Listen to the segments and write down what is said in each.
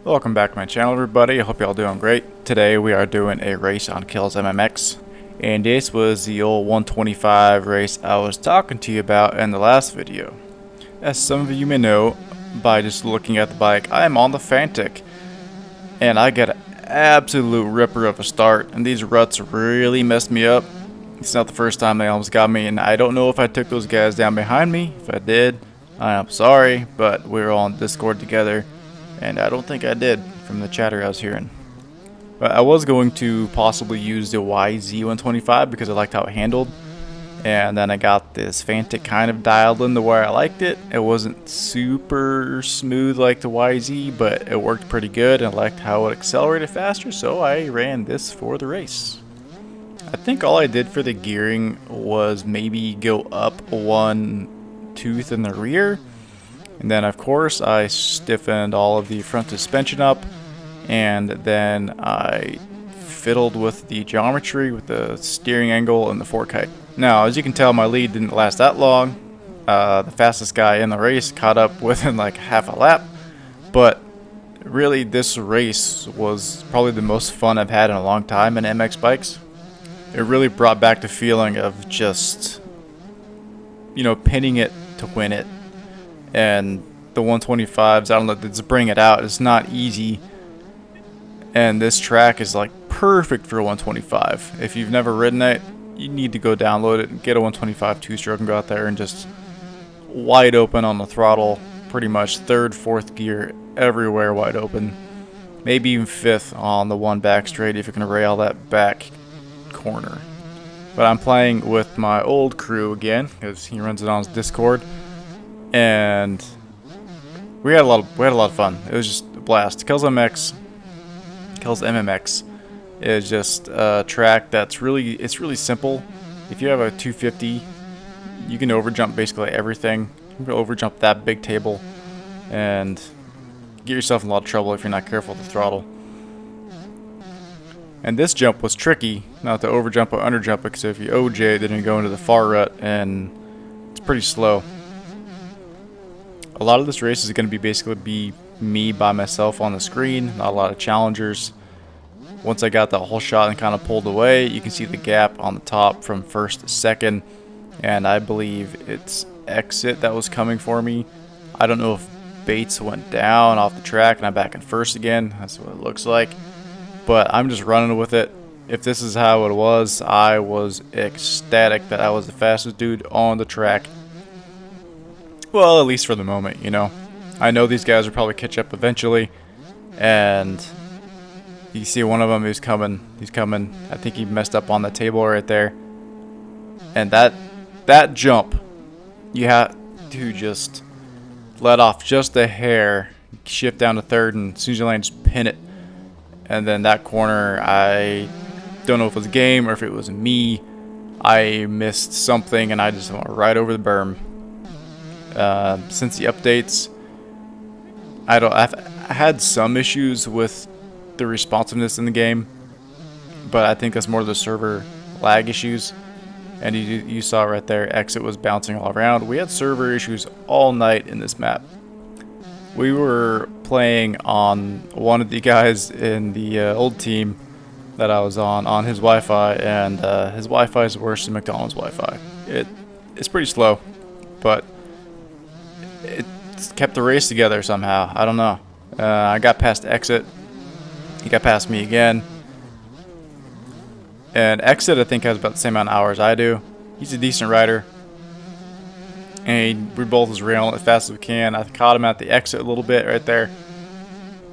Welcome back to my channel, everybody. I hope y'all doing great. Today we are doing a race on kellz MMX, and this was the old 125 race I was talking to you about in the last video. As some of you may know by just looking at the bike, I am on the Fantic, and I got an absolute ripper of a start, and these ruts really messed me up. It's not the first time they almost got me, and I don't know if I took those guys down behind me. If I did, I am sorry, but we were all on Discord together. And I don't think I did from the chatter I was hearing. But I was going to possibly use the YZ125 because I liked how it handled. And then I got this Fantic kind of dialed in to where I liked it. It wasn't super smooth like the YZ, but it worked pretty good. And I liked how it accelerated faster, so I ran this for the race. I think all I did for the gearing was maybe go up one tooth in the rear. And then of course I stiffened all of the front suspension up, and then I fiddled with the geometry with the steering angle and the fork height. Now as you can tell, my lead didn't last that long. The fastest guy in the race caught up within like half a lap, but really this race was probably the most fun I've had in a long time in MX bikes. It really brought back the feeling of just, you know, pinning it to win it. And the 125's, I don't know, just bring it out. It's not easy, and this track is like perfect for 125. If you've never ridden it, you need to go download it and get a 125 two-stroke and go out there and just wide open on the throttle, pretty much third, fourth gear everywhere wide open, maybe even fifth on the one back straight if you can rail that back corner. But I'm playing with my old crew again because he runs it on his Discord. And we had a lot of fun. It was just a blast. kellz MMX is just a track that's really simple. If you have a 250, you can overjump basically everything. You can overjump that big table and get yourself in a lot of trouble if you're not careful with the throttle. And this jump was tricky, not to overjump or underjump it, because if you OJ, then you go into the far rut and it's pretty slow. A lot of this race is going to be basically me by myself on the screen, not a lot of challengers. Once I got the whole shot and kind of pulled away, you can see the gap on the top from first to second, and I believe it's exit that was coming for me. I don't know if Bates went down off the track and I'm back in first again. That's what it looks like, but I'm just running with it. If this is how it was, I was ecstatic that I was the fastest dude on the track. Well, at least for the moment, you know. I know these guys will probably catch up eventually, and you see one of them who's coming. He's coming. I think he messed up on the table right there. And that jump, you have to just let off just a hair, shift down to third, and as soon as you land, just pin it. And then that corner, I don't know if it was a game or if it was me. I missed something, and I just went right over the berm. Since the updates, I've had some issues with the responsiveness in the game, but I think that's more of the server lag issues. And you saw right there, exit was bouncing all around. We had server issues all night in this map. We were playing on one of the guys in the old team that I was on his Wi-Fi, and his Wi-Fi is worse than McDonald's Wi-Fi. It's pretty slow, but it kept the race together somehow. I don't know. I got past exit. He got past me again. And exit, I think, has about the same amount of hours I do. He's a decent rider. And we both was railing as fast as we can. I caught him at the exit a little bit right there.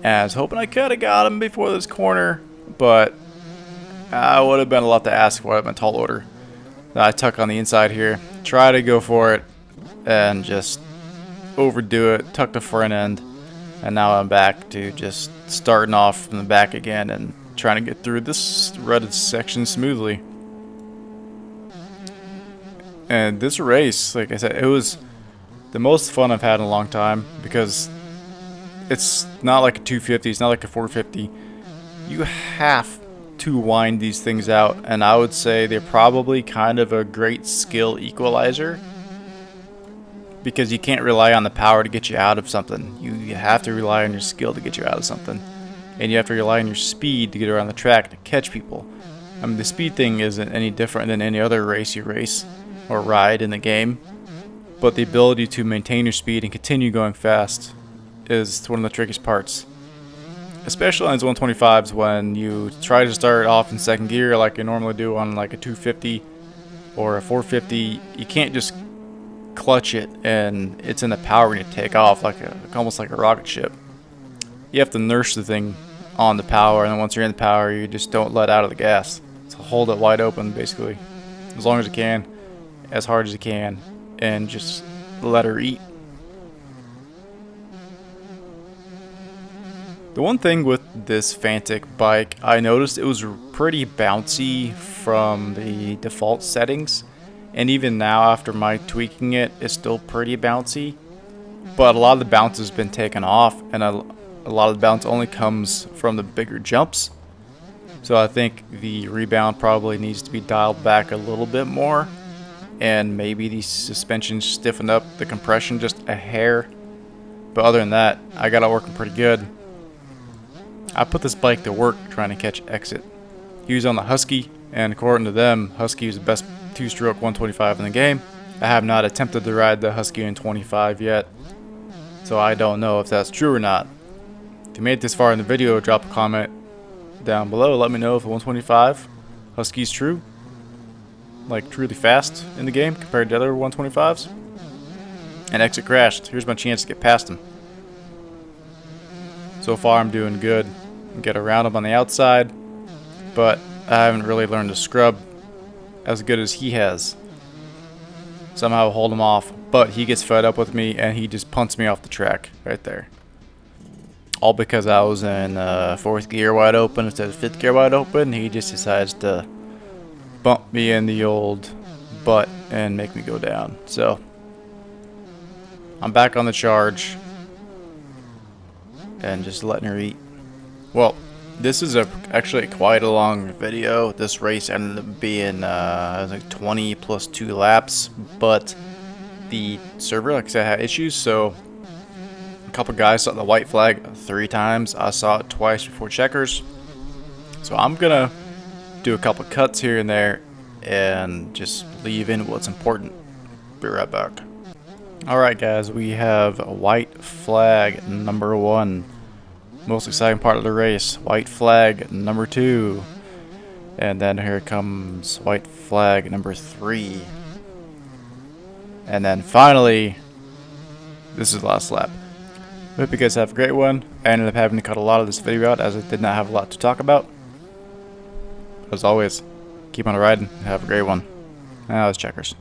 And I was hoping I could have got him before this corner, but I would have been a lot to ask for. I'd have been a tall order. I tuck on the inside here. Try to go for it and just overdo it, tuck the front end, and now I'm back to just starting off from the back again and trying to get through this rutted section smoothly. And this race, like I said, it was the most fun I've had in a long time, because it's not like a 250, it's not like a 450. You have to wind these things out, and I would say they're probably kind of a great skill equalizer. because you can't rely on the power to get you out of something. You have to rely on your skill to get you out of something. And you have to rely on your speed to get around the track to catch people. I mean, the speed thing isn't any different than any other race you race or ride in the game. But the ability to maintain your speed and continue going fast is one of the trickiest parts. Especially on these 125s when you try to start off in second gear like you normally do on like a 250 or a 450. You can't just clutch it and it's in the power when you take off like almost like a rocket ship. You have to nurse the thing on the power, and then once you're in the power you just don't let out of the gas. So hold it wide open basically as long as you can, as hard as you can, and just let her eat. The one thing with this Fantic bike, I noticed it was pretty bouncy from the default settings, and even now after my tweaking it, it's still pretty bouncy, but a lot of the bounce has been taken off, and a lot of the bounce only comes from the bigger jumps. So I think the rebound probably needs to be dialed back a little bit more, and maybe the suspension stiffen up the compression just a hair. But other than that, I got it working pretty good. I put this bike to work trying to catch Exit. He was on the Husky, and according to them, Husky is the best two-stroke 125 in the game. I have not attempted to ride the Husky in 25 yet, so I don't know if that's true or not. If you made it this far in the video, drop a comment down below. Let me know if the 125 Husky's true, like truly fast in the game compared to other 125s. And Exit crashed. Here's my chance to get past him. So far I'm doing good. Get around him on the outside, but I haven't really learned to scrub as good as he has. Somehow hold him off, but he gets fed up with me and he just punts me off the track right there. All because I was in 4th gear wide open instead of 5th gear wide open. He just decides to bump me in the old butt and make me go down. So I'm back on the charge and just letting her eat. Well, this is actually quite a long video. This race ended up being like 20 plus 2 laps, but the server, like I said, had issues, so a couple guys saw the white flag 3 times. I saw it twice before checkers. So I'm gonna do a couple cuts here and there and just leave in what's important. Be right back. Alright guys, we have a white flag number 1. Most exciting part of the race. White flag number 2. And then here comes white flag number 3. And then finally, this is the last lap. Hope you guys have a great one. I ended up having to cut a lot of this video out as I did not have a lot to talk about. As always, keep on riding and have a great one. Now it's checkers.